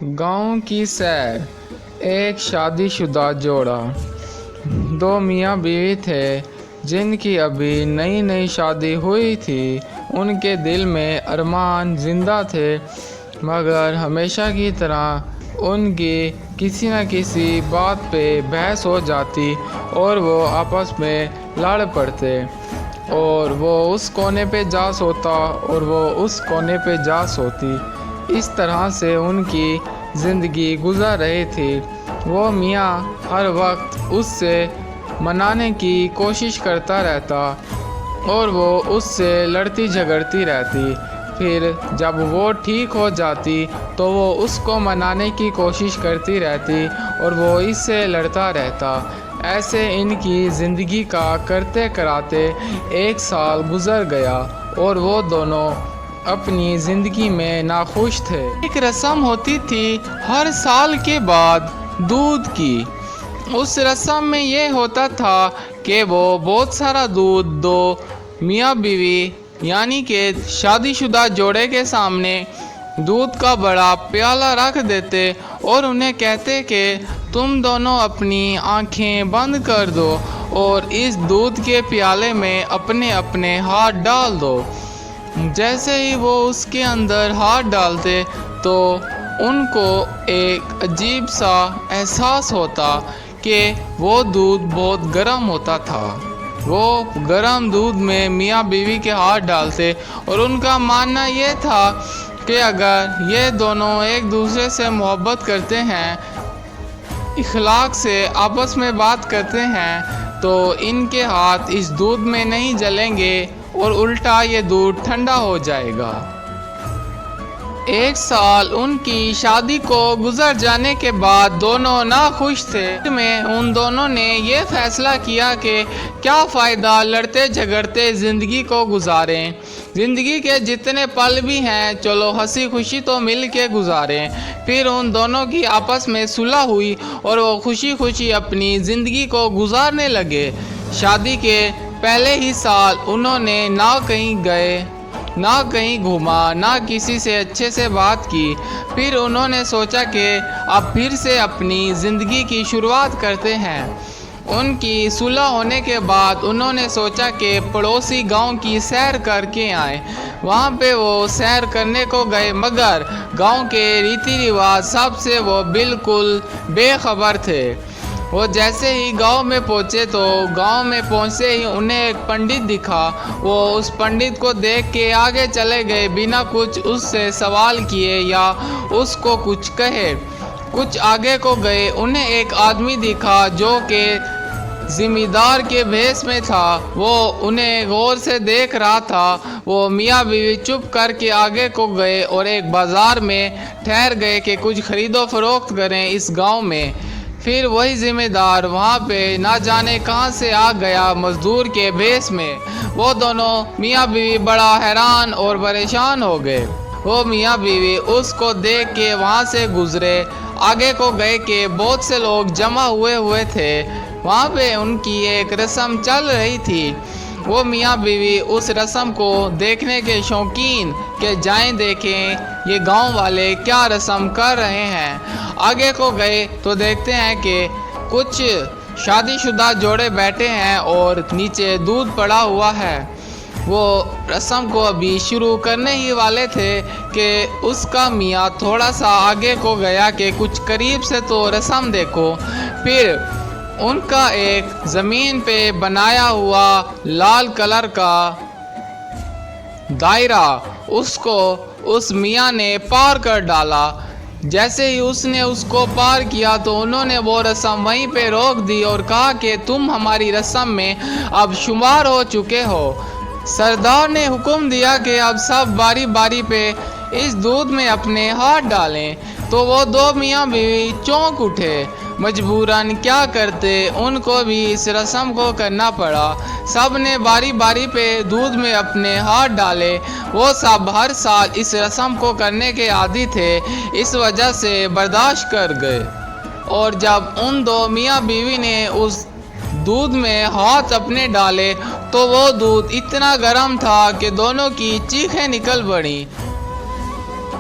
گاؤں کی سیر۔ ایک شادی شدہ جوڑا، دو میاں بیوی تھے جن کی ابھی نئی نئی شادی ہوئی تھی۔ ان کے دل میں ارمان زندہ تھے، مگر ہمیشہ کی طرح ان کی کسی نہ کسی بات پہ بحث ہو جاتی اور وہ آپس میں لڑ پڑتے، اور وہ اس کونے پہ جا سوتا اور وہ اس کونے پہ جا سوتی۔ اس طرح سے ان کی زندگی گزر رہی تھی۔ وہ میاں ہر وقت اس سے منانے کی کوشش کرتا رہتا اور وہ اس سے لڑتی جھگڑتی رہتی۔ پھر جب وہ ٹھیک ہو جاتی تو وہ اس کو منانے کی کوشش کرتی رہتی اور وہ اس سے لڑتا رہتا۔ ایسے ان کی زندگی کا کرتے کراتے ایک سال گزر گیا اور وہ دونوں اپنی زندگی میں ناخوش تھے۔ ایک رسم ہوتی تھی ہر سال کے بعد دودھ کی۔ اس رسم میں یہ ہوتا تھا کہ وہ بہت سارا دودھ دو میاں بیوی یعنی کہ شادی شدہ جوڑے کے سامنے دودھ کا بڑا پیالہ رکھ دیتے اور انہیں کہتے کہ تم دونوں اپنی آنکھیں بند کر دو اور اس دودھ کے پیالے میں اپنے اپنے ہاتھ ڈال دو۔ جیسے ہی وہ اس کے اندر ہاتھ ڈالتے تو ان کو ایک عجیب سا احساس ہوتا کہ وہ دودھ بہت گرم ہوتا تھا۔ وہ گرم دودھ میں میاں بیوی کے ہاتھ ڈالتے اور ان کا ماننا یہ تھا کہ اگر یہ دونوں ایک دوسرے سے محبت کرتے ہیں، اخلاق سے آپس میں بات کرتے ہیں، تو ان کے ہاتھ اس دودھ میں نہیں جلیں گے اور الٹا یہ دودھ ٹھنڈا ہو جائے گا۔ ایک سال ان کی شادی کو گزر جانے کے بعد دونوں ناخوش تھے۔ میں ان دونوں نے یہ فیصلہ کیا کہ کیا فائدہ لڑتے جھگڑتے زندگی کو گزاریں، زندگی کے جتنے پل بھی ہیں چلو ہنسی خوشی تو مل کے گزاریں۔ پھر ان دونوں کی آپس میں صلح ہوئی اور وہ خوشی خوشی اپنی زندگی کو گزارنے لگے۔ شادی کے پہلے ہی سال انہوں نے نہ کہیں گئے، نہ کہیں گھوما، نہ کسی سے اچھے سے بات کی۔ پھر انہوں نے سوچا کہ اب پھر سے اپنی زندگی کی شروعات کرتے ہیں۔ ان کی صلح ہونے کے بعد انہوں نے سوچا کہ پڑوسی گاؤں کی سیر کر کے آئیں۔ وہاں پہ وہ سیر کرنے کو گئے، مگر گاؤں کے ریتی رواج سب سے وہ بالکل بے خبر تھے۔ وہ جیسے ہی گاؤں میں پہنچے تو گاؤں میں پہنچتے ہی انہیں ایک پنڈت دکھا۔ وہ اس پنڈت کو دیکھ کے آگے چلے گئے بنا کچھ اس سے سوال کیے یا اس کو کچھ کہے۔ کچھ آگے کو گئے، انہیں ایک آدمی دکھا جو کہ زمیندار کے بھیس میں تھا۔ وہ انہیں غور سے دیکھ رہا تھا۔ وہ میاں بیوی چپ کر کے آگے کو گئے اور ایک بازار میں ٹھہر گئے کہ کچھ خرید و فروخت کریں اس گاؤں میں۔ پھر وہی ذمہ دار وہاں پہ نہ جانے کہاں سے آ گیا مزدور کے بھیس میں۔ وہ دونوں میاں بیوی بڑا حیران اور پریشان ہو گئے۔ وہ میاں بیوی اس کو دیکھ کے وہاں سے گزرے۔ آگے کو گئے کہ بہت سے لوگ جمع ہوئے تھے۔ وہاں پہ ان کی ایک رسم چل رہی تھی۔ وہ میاں بیوی اس رسم کو دیکھنے کے شوقین کہ جائیں دیکھیں یہ گاؤں والے کیا رسم کر رہے ہیں۔ آگے کو گئے تو دیکھتے ہیں کہ کچھ شادی شدہ جوڑے بیٹھے ہیں اور نیچے دودھ پڑا ہوا ہے۔ وہ رسم کو ابھی شروع کرنے ہی والے تھے کہ اس کا میاں تھوڑا سا آگے کو گیا کہ کچھ قریب سے تو رسم دیکھو۔ پھر ان کا ایک زمین پہ بنایا ہوا لال کلر کا دائرہ اس کو اس میاں نے پار کر ڈالا۔ جیسے ہی اس نے اس کو پار کیا تو انہوں نے وہ رسم وہیں پہ روک دی اور کہا کہ تم ہماری رسم میں اب شمار ہو چکے ہو۔ سردار نے حکم دیا کہ اب سب باری باری پہ اس دودھ میں اپنے ہاتھ ڈالیں۔ تو وہ دو میاں بیوی چونک اٹھے۔ مجبوراً کیا کرتے، ان کو بھی اس رسم کو کرنا پڑا۔ سب نے باری باری پہ دودھ میں اپنے ہاتھ ڈالے۔ وہ سب ہر سال اس رسم کو کرنے کے عادی تھے، اس وجہ سے برداشت کر گئے۔ اور جب ان دو میاں بیوی نے اس دودھ میں ہاتھ اپنے ڈالے تو وہ دودھ اتنا گرم تھا کہ دونوں کی چیخیں نکل پڑیں۔